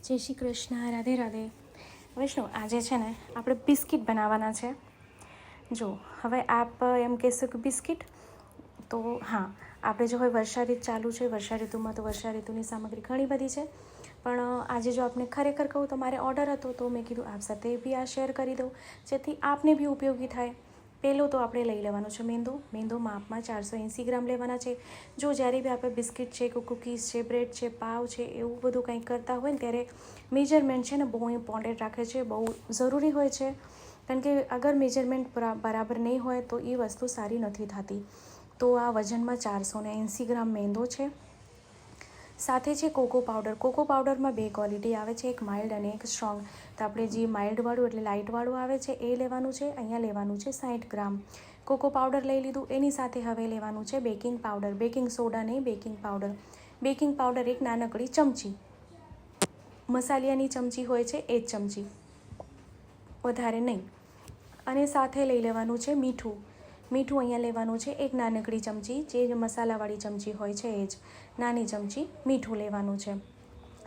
જય શ્રી કૃષ્ણ, રાધે રાધે. વૈષ્ણવ, આજે છે ને આપણે બિસ્કિટ બનાવવાના છે. જો હવે આપ એમ કહેશો કે બિસ્કિટ, તો હા, આપણે જો હવે વર્ષા ઋતુ ચાલુ છે, વર્ષા ઋતુમાં તો વર્ષા ઋતુની સામગ્રી ઘણી બધી છે. પણ આજે જો આપને ખરેખર કહું તો મારે ઓર્ડર હતો, તો મેં કીધું આપ સાથે બી આ શેર કરી દઉં, જેથી આપને બી ઉપયોગી થાય. પહેલું તો આપણે લઈ લેવાનું છે મેંદો માપમાં 480 ગ્રામ લેવાના છે. જો જ્યારે બી આપણે બિસ્કિટ છે કે કૂકીઝ છે, બ્રેડ છે, પાવ છે, એવું બધું કંઈક કરતા હોય ને ત્યારે મેજરમેન્ટ છે ને બહુ ઇમ્પોર્ટન્ટ રાખે છે, બહુ જરૂરી હોય છે. કારણ કે અગર મેજરમેન્ટ બરાબર નહીં હોય તો એ વસ્તુ સારી નથી થતી. તો આ વજનમાં 480 ગ્રામ મેંદો છે. સાથે છે કોકો પાવડર. કોકો પાવડરમાં 2 ક્વોલિટી આવે છે, એક માઇલ્ડ અને એક સ્ટ્રોંગ. તો આપણે જે માઇલ્ડવાળું એટલે લાઇટવાળું આવે છે એ લેવાનું છે. અહીંયા લેવાનું છે 60 ગ્રામ કોકો પાવડર લઈ લીધું. એની સાથે હવે લેવાનું છે બેકિંગ પાવડર, બેકિંગ સોડા નહીં, બેકિંગ પાવડર. બેકિંગ પાવડર એક નાનકડી ચમચી, મસાલિયાની ચમચી હોય છે એ જ ચમચી, વધારે નહીં. અને સાથે લઈ લેવાનું છે મીઠું. અહીંયા લેવાનું છે એક નાનકડી ચમચી, જે મસાલાવાળી ચમચી હોય છે એ જ નાની ચમચી મીઠું લેવાનું છે.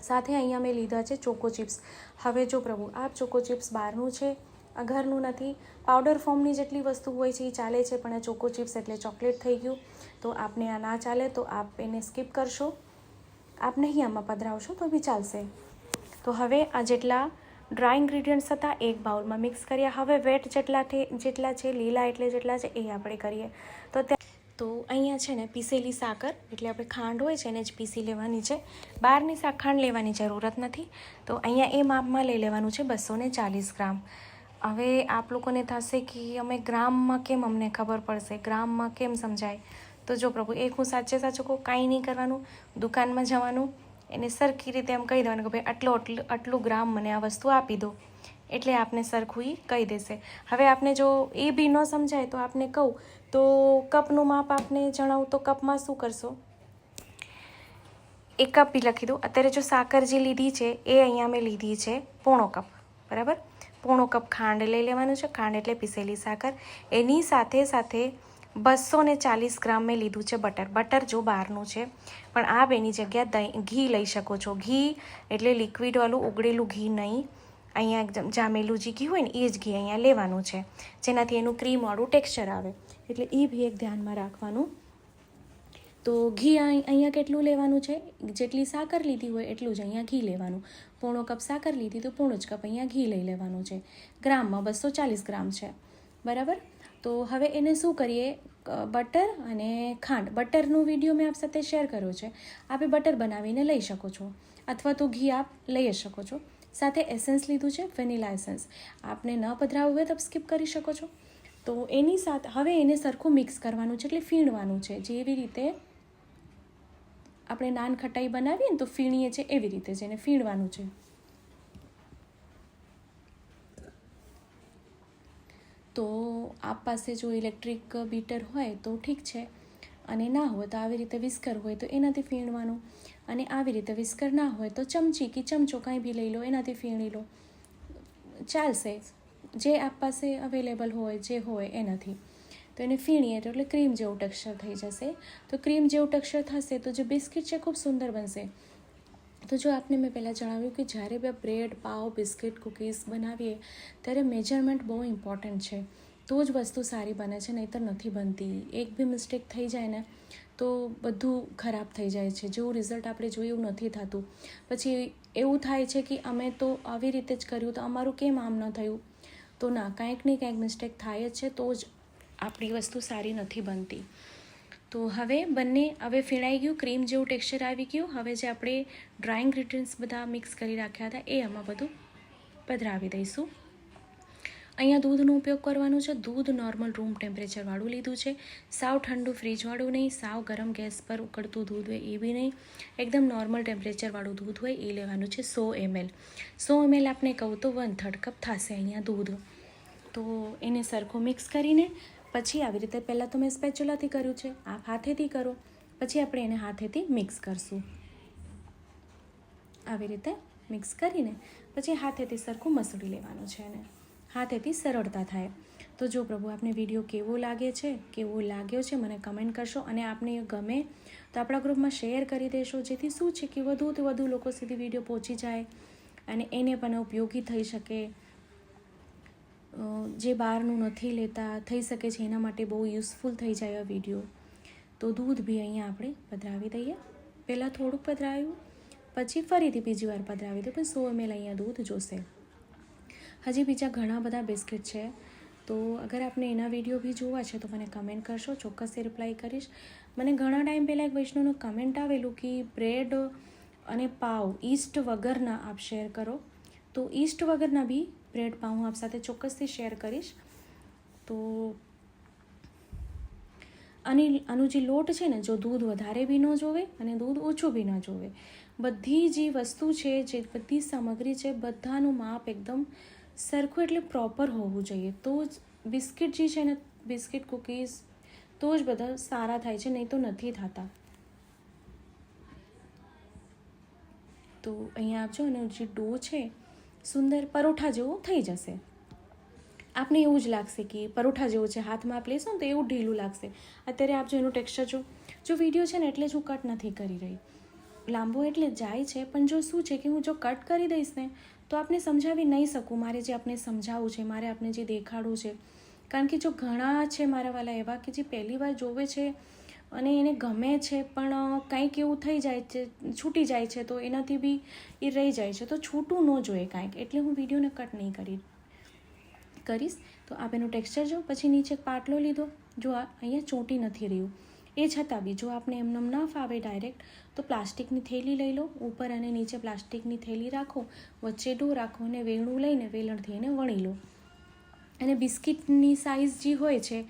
સાથે અહીંયા મેં લીધા છે ચોકો ચિપ્સ. હવે જો પ્રભુ, આ ચોકો ચિપ્સ બહારનું છે, ઘરનું નથી. પાવડર ફોર્મની જેટલી વસ્તુ હોય છે એ ચાલે છે, પણ આ ચોકો ચિપ્સ એટલે ચોકલેટ થઈ ગયું, તો આપને આ ના ચાલે, તો આપ એને સ્કીપ કરશો. આપ નહીં આમાં પધરાવશો તો બી ચાલશે. તો હવે આ જેટલા ડ્રાય ઇન્ગ્રીડિયન્ટ્સ હતા એક બાઉલમાં મિક્સ કર્યા. હવે વેટ જેટલા છે, લીલા એટલે જેટલા છે એ આપણે કરીએ. તો અહીંયા છે ને પીસેલી સાકર, એટલે આપણે ખાંડ હોય છે એને જ પીસી લેવાની છે. બહારની ખાંડ લેવાની જરૂરત નથી. તો અહીંયા એ માપમાં લઈ લેવાનું છે 240 ગ્રામ. હવે આપ લોકોને થશે કે અમે ગ્રામમાં કેમ અમને ખબર પડશે, ગ્રામમાં કેમ સમજાય? તો જો પ્રભુ, એક હું સાચે સાચું કહું, કાંઈ નહીં કરવાનું. દુકાનમાં જવાનું, એને સરખી રીતે એમ કહી દેવાનું કે ભાઈ આટલું ગ્રામ મને આ વસ્તુ આપી દો, એટલે આપને સરખું એ કહી દેશે. હવે આપને જો એ બી ન સમજાય તો આપને કહું તો કપનું માપ આપને જણાવું તો કપમાં શું કરશો, 1 કપ બી લખી દો. અત્યારે જો સાકર જે લીધી છે એ અહીંયા મેં લીધી છે પોણો કપ, બરાબર. પોણો કપ ખાંડ લઈ લેવાનું છે. ખાંડ એટલે પીસેલી સાકર. એની સાથે 240 ગ્રામ મેં લીધું છે બટર. બટર જો બહારનું છે, પણ આપ એની જગ્યા ઘી લઈ શકો છો. ઘી એટલે લિક્વિડવાળું ઉગળેલું ઘી નહીં, અહીંયા એકદમ જામેલું જે ઘી હોય ને એ જ ઘી અહીંયા લેવાનું છે, જેનાથી એનું ક્રીમવાળું ટેક્સચર આવે. એટલે એ બી એક ધ્યાનમાં રાખવાનું. તો ઘી અહીંયા કેટલું લેવાનું છે, જેટલી સાકર લીધી હોય એટલું જ અહીંયા ઘી લેવાનું. પોણો કપ સાકર લીધી તો પોણો જ કપ અહીંયા ઘી લઈ લેવાનું છે. ગ્રામમાં 240 ગ્રામ છે, બરાબર. તો હવે એને શું કરીએ, બટર અને ખાંડ. બટરનો વિડીયો મેં આપ સાથે શેર કર્યો છે, આપે બટર બનાવીને લઈ શકો છો, અથવા તો ઘી આપ લઈ શકો છો. સાથે એસેન્સ લીધું છે, વેનીલા એસેન્સ. આપને ન પધરાવવું હોય તો સ્કીપ કરી શકો છો. તો એની સાથે હવે એને સરખું મિક્સ કરવાનું છે, એટલે ફીણવાનું છે. જેવી રીતે આપણે નાન ખટાઈ બનાવીએ ને તો ફીણીએ છે, એવી રીતે જ એને ફીણવાનું છે. તો આપ પાસે જો ઇલેક્ટ્રિક બીટર હોય તો ઠીક છે, અને ના હોય તો આવી રીતે વિસ્કર હોય તો એનાથી ફીણવાનું. અને આવી રીતે વિસ્કર ના હોય તો ચમચી કે ચમચો કાંઈ બી લઈ લો, એનાથી ફીણી લો, ચાલશે. જે આપ પાસે અવેલેબલ હોય, જે હોય એનાથી. તો એને ફીણીએ એટલે ક્રીમ જેવું ટેક્સચર થઈ જશે. તો ક્રીમ જેવું ટેક્સચર થશે તો જે બિસ્કિટ છે ખૂબ સુંદર બનશે. તો જો આપને મેં પહેલાં જણાવ્યું કે જ્યારે બી બ્રેડ, પાવ, બિસ્કિટ, કૂકીઝ બનાવીએ ત્યારે મેજરમેન્ટ બહુ ઇમ્પોર્ટન્ટ છે, તો જ વસ્તુ સારી બને છે, નહીંતર નથી બનતી. એક બી મિસ્ટેક થઈ જાય ને તો બધું ખરાબ થઈ જાય છે. જેવું રિઝલ્ટ આપણે જોયું એવું નથી થતું. પછી એવું થાય છે કે અમે તો આવી રીતે જ કર્યું, તો અમારું કેમ આમ ન થયું? તો ના, કાંઈક ને કાંઈક મિસ્ટેક થાય જ છે, તો જ આપણી વસ્તુ સારી નથી બનતી. તો હવે હવે ફીણાઈ ગયું, ક્રીમ જેવું ટેક્સચર આવી ગયું. હવે જે આપણે ડ્રાય ઇન્ગ્રીડિયન્ટ્સ બધા મિક્સ કરી રાખ્યા હતા એ આમાં બધું પધરાવી દઈશું. અહીંયા દૂધનો ઉપયોગ કરવાનો છે. દૂધ નોર્મલ રૂમ ટેમ્પરેચરવાળું લીધું છે. સાવ ઠંડુ ફ્રીજવાળું નહીં, સાવ ગરમ ગેસ પર ઉકળતું દૂધ હોય એ બી નહીં, એકદમ નોર્મલ ટેમ્પરેચરવાળું દૂધ હોય એ લેવાનું છે. 100 ml. 100 ml આપને કહું તો 1/3 કપ થશે અહીંયા દૂધ. તો એને સરખું મિક્સ કરીને પછી આવી રીતે, પહેલાં તો મેં સ્પેચ્યુલાથી કર્યું છે, આપ હાથેથી કરો. પછી આપણે એને હાથેથી મિક્સ કરશું. આવી રીતે મિક્સ કરીને પછી હાથેથી સરખું મસળી લેવાનું છે, એને હાથેથી સરળતા થાય. તો જો પ્રભુ, આપને વિડીયો કેવો લાગે છે, કેવો લાગ્યો છે મને કમેન્ટ કરશો. અને આપને ગમે તો આપણા ગ્રુપમાં શેર કરી દેશો, જેથી શું છે કે વધુથી વધુ લોકો સુધી વિડીયો પહોંચી જાય અને એને પણ ઉપયોગી થઈ શકે. જે બહારનું નથી લેતા, થઈ શકે છે એના માટે બહુ યુઝફુલ થઈ જાય આ વિડીયો. તો દૂધ બી અહીંયા આપણે પધરાવી દઈએ. પહેલાં થોડુંક પધરાવ્યું, પછી ફરીથી બીજી વાર પધરાવી દઈએ, પણ 100 ml અહીંયા દૂધ જોશે. હજી બીજા ઘણા બધા બિસ્કિટ છે, તો અગર આપને એના વિડીયો બી જોવા છે તો મને કમેન્ટ કરશો, ચોક્કસથી રિપ્લાય કરીશ. મને ઘણા ટાઈમ પહેલાં એક વૈષ્ણવનું કમેન્ટ આવેલું કે બ્રેડ અને પાવ ઈસ્ટ વગરના આપ શેર કરો, તો ઈસ્ટ વગરના બી બ્રેડ પાવ હું આપ સાથે ચોક્કસથી શેર કરીશ. તો આનું જે લોટ છે ને, જો દૂધ વધારે બી ન જોવે અને દૂધ ઓછું બી ન જોવે, બધી જે વસ્તુ છે, જે બધી સામગ્રી છે, બધાનું માપ એકદમ સરખું એટલે પ્રોપર હોવું જોઈએ. તો જ બિસ્કિટ જે છે ને, બિસ્કિટ કૂકીઝ તો જ બધા સારા થાય છે, નહીં તો નથી થતા. તો અહીંયા આપજો, અને જે ડો છે સુંદર પરોઠા જેવો થઈ જશે. આપને એવું જ લાગશે કે પરોઠા જેવું છે, હાથમાં આપ લેશો ને તો એવું ઢીલું લાગશે. અત્યારે આપ જો એનું ટેક્સચર જો વિડીયો છે ને એટલે જ હું કટ નથી કરી રહી, લાંબો એટલે જાય છે, પણ જો શું છે કે હું જો કટ કરી દઈશ ને તો આપને સમજાવી નહીં શકું. મારે જે આપને સમજાવવું છે, મારે આપને જે દેખાડવું છે, કારણ કે જો ઘણા છે મારા વાલા એવા કે જે પહેલી વાર જોવે છે અને એને ગમે છે, પણ કંઈક એવું થઈ જાય છે, છૂટી જાય છે, તો એનાથી બી એ રહી જાય છે. તો છૂટું ન જોઈએ કાંઈક, એટલે હું વિડીયોને કટ નહીં કરીશ. તો આપ એનું ટેક્સચર જો, પછી નીચે પાટલો લીધો, જો આ અહીંયા ચોંટી નથી રહ્યું, એ છતાં બી જો આપને એમને ન ફાવે ડાયરેક્ટ, તો પ્લાસ્ટિકની થેલી લઈ લો, ઉપર અને નીચે પ્લાસ્ટિકની થેલી રાખો, વચ્ચે ડો રાખો અને વેણું લઈને વેલણથી એને વણી લો. અને બિસ્કિટની સાઇઝ જે હોય છે,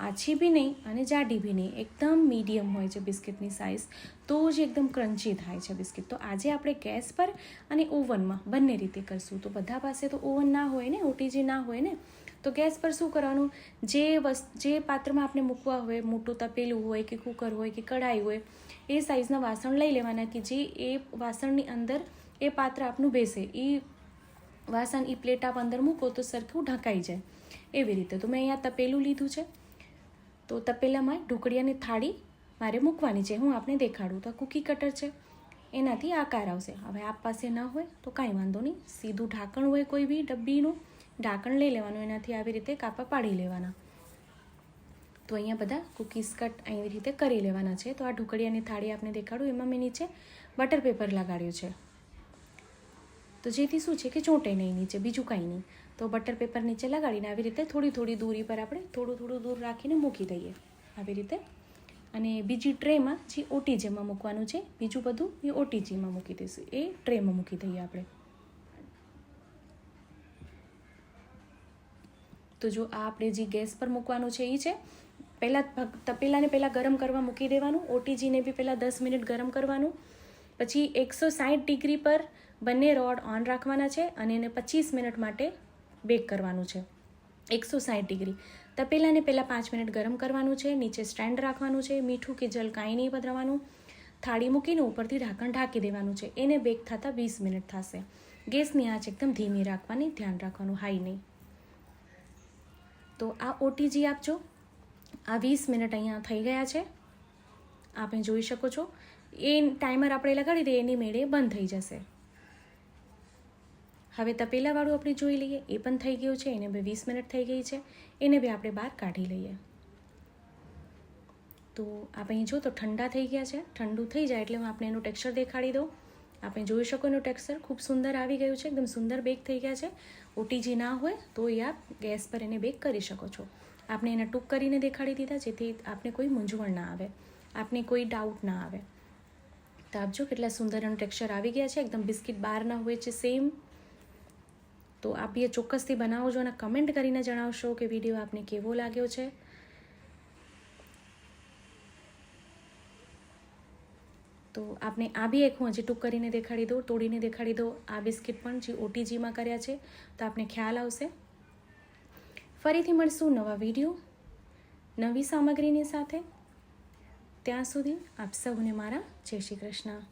આછી બી નહીં અને જાડી બી નહીં, એકદમ મીડિયમ હોય છે બિસ્કિટની સાઇઝ, તો જ એકદમ ક્રન્ચી થાય છે બિસ્કિટ. તો આજે આપણે ગેસ પર અને ઓવનમાં બંને રીતે કરશું. તો બધા પાસે તો ઓવન ના હોય ને, ઓટીજી ના હોય ને, તો ગેસ પર શું કરવાનું, જે પાત્રમાં આપણે મૂકવા હોય, મોટું તપેલું હોય કે કુકર હોય કે કઢાઈ હોય, એ સાઇઝના વાસણ લઈ લેવાના કે જે એ વાસણની અંદર એ પાત્ર આપનું બેસે, એ વાસણ એ પ્લેટ આપ અંદર મૂકો તો સરખું ઢંકાઈ જાય, એવી રીતે. તો મેં અહીંયા તપેલું લીધું છે, તો તપેલામાં ઢોકળિયાની થાળી મારે મૂકવાની છે, હું આપને દેખાડું. તો કૂકી કટર છે, એનાથી આકાર આવશે. હવે આપ પાસે ન હોય તો કાંઈ વાંધો નહીં, સીધું ઢાંકણ હોય કોઈ બી ડબ્બીનું, ઢાંકણ લઈ લેવાનું, એનાથી આવી રીતે કાપા પાડી લેવાના. તો અહીંયા બધા કૂકીઝ કટ આવી રીતે કરી લેવાના છે. તો આ ઢોકળિયાની થાળી આપને દેખાડું, એમાં મેં નીચે બટર પેપર લગાડ્યું છે, તો જેથી શું છે કે ચોંટે નહીં નીચે, બીજું કાંઈ નહીં. તો બટર પેપર નીચે લગાડીને આવી રીતે થોડી દૂરી પર આપણે થોડું દૂર રાખીને મૂકી દઈએ આવી રીતે. અને બીજી ટ્રેમાં જે ઓટીજીમાં મૂકવાનું છે, બીજું બધું એ ઓટીજીમાં મૂકી દઈશું, એ ટ્રેમાં મૂકી દઈએ આપણે. તો જો આ આપણે જે ગેસ પર મૂકવાનું છે એ છે, તપેલાને પહેલાં ગરમ કરવા મૂકી દેવાનું, ઓટીજીને બી પહેલાં 10 મિનિટ ગરમ કરવાનું, પછી 160 ડિગ્રી પર બંને રોડ ઓન રાખવાના છે અને એને 25 મિનિટ માટે બેક કરવાનું છે. 160 ડિગ્રી. તપેલાને પહેલાં 5 મિનિટ ગરમ કરવાનું છે, નીચે સ્ટેન્ડ રાખવાનું છે, મીઠું કે જલ કાંઈ નહીં પધરાવવાનું, થાળી મૂકીને ઉપરથી ઢાંકણ ઢાંકી દેવાનું છે. એને બેક થતાં 20 મિનિટ થશે. ગેસની આંચ એકદમ ધીમી રાખવાની, ધ્યાન રાખવાનું, હાઈ નહીં. તો આ ઓટીજી આપજો. આ 20 મિનિટ અહીંયા થઈ ગયા છે, આપણે જોઈ શકો છો. એ ટાઈમર આપણે લગાડી દઈએ, એની મેળે બંધ થઈ જશે. હવે તપેલાવાળું આપણે જોઈ લઈએ, એ પણ થઈ ગયું છે, એને બી 20 મિનિટ થઈ ગઈ છે, એને બી આપણે બહાર કાઢી લઈએ. તો આપણે જો તો ઠંડા થઈ ગયા છે, ઠંડુ થઈ જાય એટલે હું આપણે એનું ટેક્સચર દેખાડી દઉં. આપણે જોઈ શકો એનું ટેક્સચર ખૂબ સુંદર આવી ગયું છે, એકદમ સુંદર બેક થઈ ગયા છે. ઓટીજી ના હોય તો એ આપ ગેસ પર એને બેક કરી શકો છો. આપણે એને ટૂંક કરીને દેખાડી દીધા, જેથી આપને કોઈ મૂંઝવણ ના આવે, આપને કોઈ ડાઉટ ના આવે. તો આપજો કેટલા સુંદર એનું ટેક્સચર આવી ગયા છે, એકદમ બિસ્કિટ બહારના હોય છે સેમ. તો આપ એ ચોક્કસથી બનાવજો અને કમેન્ટ કરીને જણાવશો કે વિડીયો આપને કેવો લાગ્યો છે. તો આપને આ બી એક હું હજી ટૂંક કરીને દેખાડી દઉં, તોડીને દેખાડી દઉં. આ બિસ્કિટ પણ જે ઓટીજીમાં કર્યા છે, તો આપને ખ્યાલ આવશે. ફરીથી મળશું નવા વિડીયો, નવી સામગ્રીની સાથે. ત્યાં સુધી આપ સૌને મારા જય શ્રી કૃષ્ણ.